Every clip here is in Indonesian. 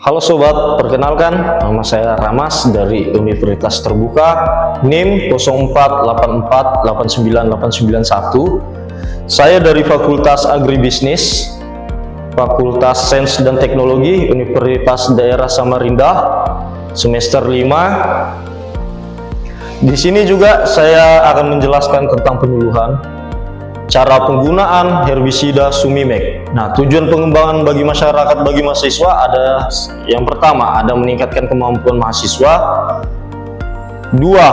Halo sobat, perkenalkan nama saya Ramas dari Universitas Terbuka NIM 048489891. Saya dari Fakultas Agribisnis, Fakultas Sains dan Teknologi Universitas Daerah Samarinda, semester 5. Di sini juga saya akan menjelaskan tentang penyuluhan cara penggunaan herbisida Sumimek. Nah, tujuan pengembangan bagi masyarakat, bagi mahasiswa ada yang pertama, ada meningkatkan kemampuan mahasiswa. Dua,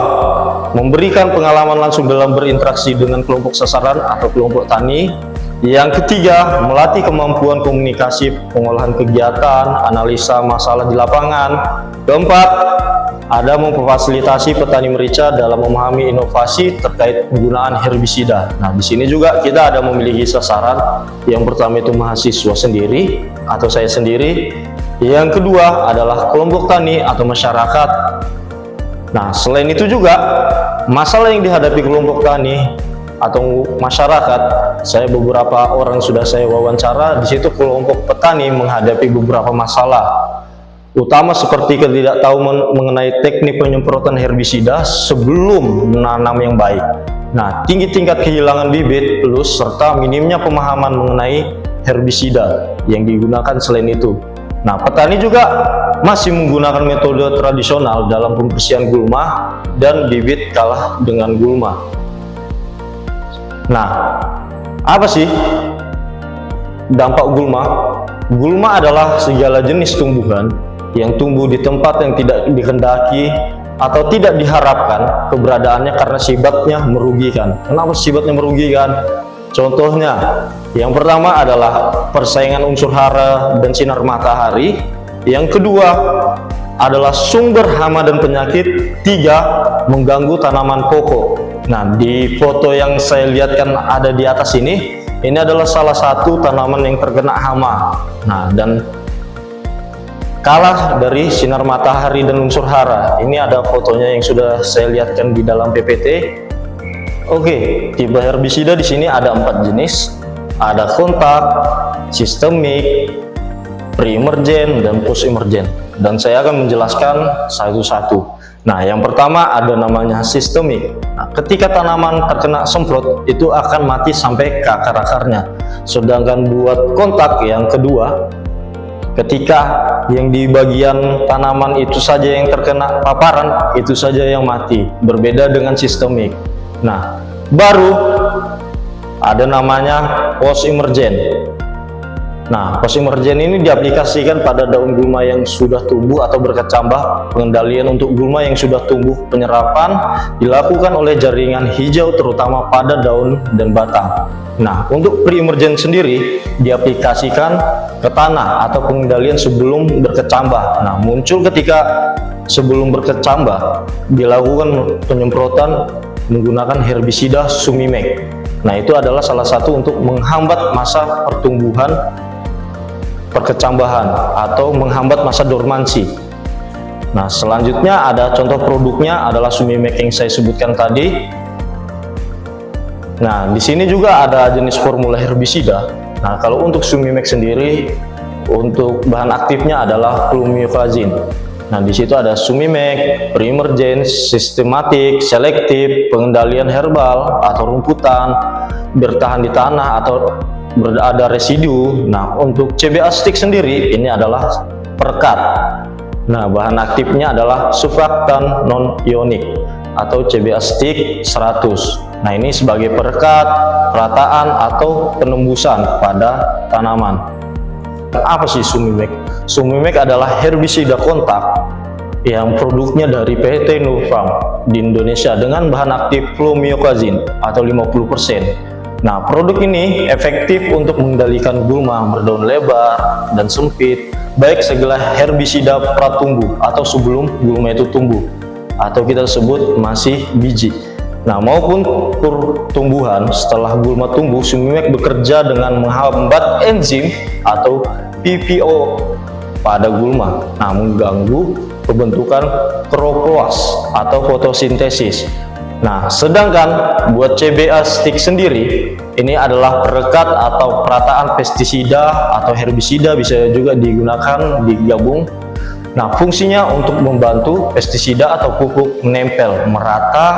memberikan pengalaman langsung dalam berinteraksi dengan kelompok sasaran atau kelompok tani. Yang ketiga, melatih kemampuan komunikasi, pengolahan kegiatan, analisa masalah di lapangan. Keempat, ada memfasilitasi petani merica dalam memahami inovasi terkait penggunaan herbisida. Nah, di sini juga kita ada memiliki sasaran. Yang pertama itu mahasiswa sendiri atau saya sendiri. Yang kedua adalah kelompok tani atau masyarakat. Nah, selain itu juga masalah yang dihadapi kelompok tani atau masyarakat, saya beberapa orang sudah saya wawancara. Di situ kelompok petani menghadapi beberapa masalah utama seperti ketidaktahuan mengenai teknik penyemprotan herbisida sebelum menanam yang baik. Nah, tinggi tingkat kehilangan bibit plus serta minimnya pemahaman mengenai herbisida yang digunakan selain itu. Nah, petani juga masih menggunakan metode tradisional dalam pembersihan gulma dan bibit kalah dengan gulma. Nah, apa sih dampak gulma? Gulma adalah segala jenis tumbuhan yang tumbuh di tempat yang tidak dikehendaki atau tidak diharapkan keberadaannya karena sifatnya merugikan. Kenapa sifatnya merugikan? Contohnya, yang pertama adalah persaingan unsur hara dan sinar matahari. Yang kedua adalah sumber hama dan penyakit. Tiga, mengganggu tanaman pokok. Nah, di foto yang saya lihatkan ada di atas ini adalah salah satu tanaman yang terkena hama. Nah, dan kalah dari sinar matahari dan unsur hara. Ini ada fotonya yang sudah saya lihatkan di dalam PPT. Oke, tipe herbisida di sini ada 4 jenis. Ada kontak, sistemik, pre-emergen, dan post-emergen. Dan saya akan menjelaskan satu-satu. Nah, yang pertama ada namanya sistemik. Nah, ketika tanaman terkena semprot, itu akan mati sampai ke akar-akarnya. Sedangkan buat kontak yang kedua, ketika yang di bagian tanaman itu saja yang terkena paparan, itu saja yang mati. Berbeda dengan sistemik. Nah, baru ada namanya post-emergen. Nah, post-emergen ini diaplikasikan pada daun gulma yang sudah tumbuh atau berkecambah. Pengendalian untuk gulma yang sudah tumbuh, penyerapan dilakukan oleh jaringan hijau terutama pada daun dan batang. Nah, untuk pre-emergen sendiri diaplikasikan ke tanah atau pengendalian sebelum berkecambah. Nah, muncul ketika sebelum berkecambah dilakukan penyemprotan menggunakan herbisida Sumimek. Nah, itu adalah salah satu untuk menghambat masa pertumbuhan perkecambahan atau menghambat masa dormansi. Nah, selanjutnya ada contoh produknya adalah Sumimek yang saya sebutkan tadi. Nah, di sini juga ada jenis formula herbisida. Nah, kalau untuk Sumimek sendiri, untuk bahan aktifnya adalah flumioxazin. Nah, di situ ada Sumimek, pre-emergen, sistematik, selektif, pengendalian herbal atau rumputan, bertahan di tanah atau ada residu. Nah, untuk CBA stick sendiri ini adalah perekat. Nah, bahan aktifnya adalah surfaktan non-ionik atau CBA stick 100. Nah, ini sebagai perekat, perataan atau penembusan pada tanaman. Apa sih Sumimek? Sumimek adalah herbisida kontak yang produknya dari PT Nurfarm di Indonesia dengan bahan aktif flumioxazin atau 50%. Nah, produk ini efektif untuk mengendalikan gulma berdaun lebar dan sempit, baik segala herbisida pratumbuh atau sebelum gulma itu tumbuh, atau kita sebut masih biji. Nah, maupun pertumbuhan setelah gulma tumbuh. Sumimek bekerja dengan menghambat enzim atau PPO pada gulma, nah mengganggu pembentukan kloroplast atau fotosintesis. Nah, sedangkan buat CBA stick sendiri, ini adalah perekat atau perataan pestisida atau herbisida, bisa juga digunakan digabung Nah, fungsinya untuk membantu pestisida atau pupuk menempel merata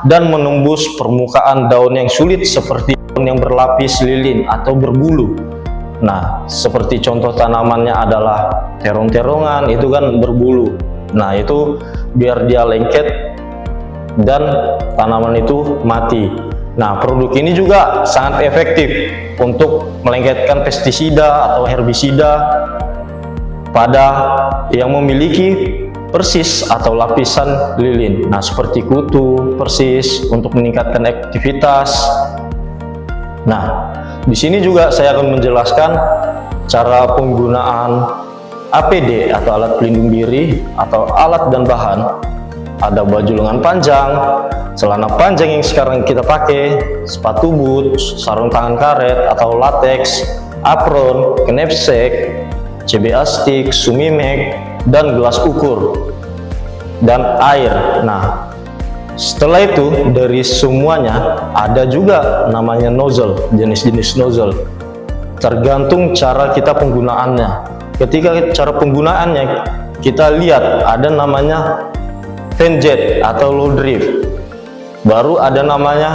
dan menembus permukaan daun yang sulit seperti daun yang berlapis lilin atau berbulu. Nah, seperti contoh tanamannya adalah terong-terongan, itu kan berbulu. Nah, itu biar dia lengket dan tanaman itu mati. Nah, produk ini juga sangat efektif untuk melengketkan pestisida atau herbisida pada yang memiliki persis atau lapisan lilin. Nah, seperti kutu, persis untuk meningkatkan aktivitas. Nah, di sini juga saya akan menjelaskan cara penggunaan APD atau alat pelindung diri atau alat dan bahan. Ada baju lengan panjang, celana panjang yang sekarang kita pakai, sepatu boot, sarung tangan karet atau latex, apron, knapsack, CBA stick, sumimek, dan gelas ukur dan air. Nah, setelah itu dari semuanya ada juga namanya nozzle, jenis-jenis nozzle, tergantung cara kita penggunaannya. Ketika cara penggunaannya kita lihat ada namanya fan jet atau low drift, baru ada namanya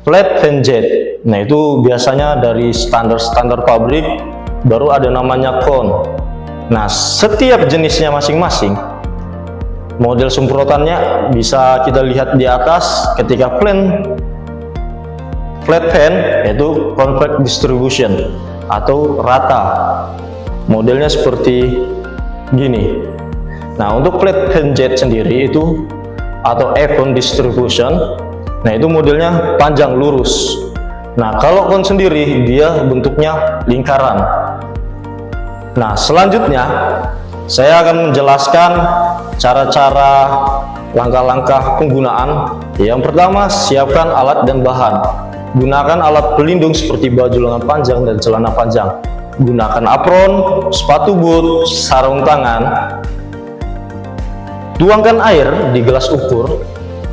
flat fan jet. Nah, itu biasanya dari standar pabrik, baru ada namanya cone. Nah, setiap jenisnya masing-masing, model semprotannya bisa kita lihat di atas. Ketika flat fan itu convex distribution atau rata, modelnya seperti gini. Nah, untuk flat fan jet sendiri itu atau even distribution, nah itu modelnya panjang lurus. Nah, kalau cone sendiri dia bentuknya lingkaran. Nah, selanjutnya saya akan menjelaskan cara-cara langkah-langkah penggunaan. Yang pertama, siapkan alat dan bahan. Gunakan alat pelindung seperti baju lengan panjang dan celana panjang. Gunakan apron, sepatu boot, sarung tangan. Tuangkan air di gelas ukur.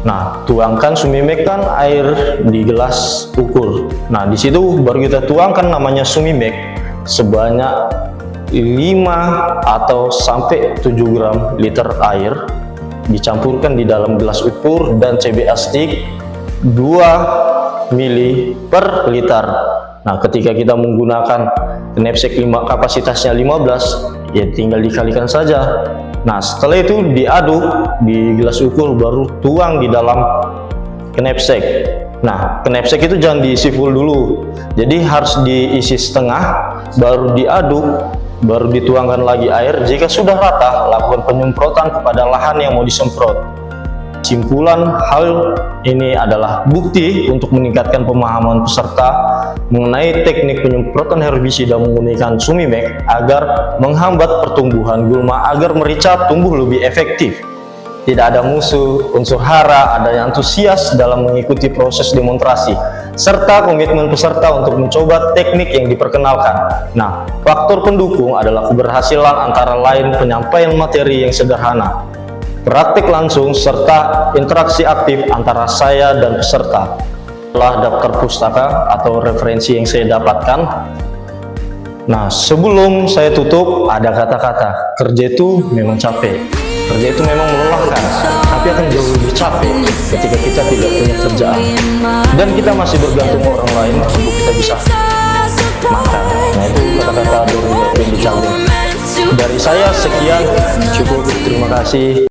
Nah, tuangkan sumimekkan air di gelas ukur. Nah, di situ baru kita tuangkan namanya sumimek sebanyak 5 atau sampai 7 gram liter air, dicampurkan di dalam gelas ukur, dan CBA stick 2 mili per liter. Nah, ketika kita menggunakan knapsack kapasitasnya 15, ya tinggal dikalikan saja. Nah, setelah itu diaduk di gelas ukur, baru tuang di dalam knapsack. Nah, knapsack itu jangan diisi full dulu, jadi harus diisi setengah, baru diaduk, baru dituangkan lagi air. Jika sudah rata, lakukan penyemprotan kepada lahan yang mau disemprot. Kesimpulan, hal ini adalah bukti untuk meningkatkan pemahaman peserta mengenai teknik penyemprotan herbisida menggunakan sumimek agar menghambat pertumbuhan gulma agar merica tumbuh lebih efektif. Tidak ada musuh, unsur hara, adanya antusias dalam mengikuti proses demonstrasi, serta komitmen peserta untuk mencoba teknik yang diperkenalkan. Nah, faktor pendukung adalah keberhasilan antara lain penyampaian materi yang sederhana, praktik langsung, serta interaksi aktif antara saya dan peserta. Setelah daftar pustaka atau referensi yang saya dapatkan. Nah, sebelum saya tutup, ada kata-kata, kerja itu memang capek. Kerja itu memang melelahkan, tapi akan jauh lebih capek ketika kita tidak punya kerjaan dan kita masih bergantung orang lain untuk kita bisa makan. Nah, itu kata-kata dari Bendy Chandra. Dari saya sekian, cukup, terima kasih.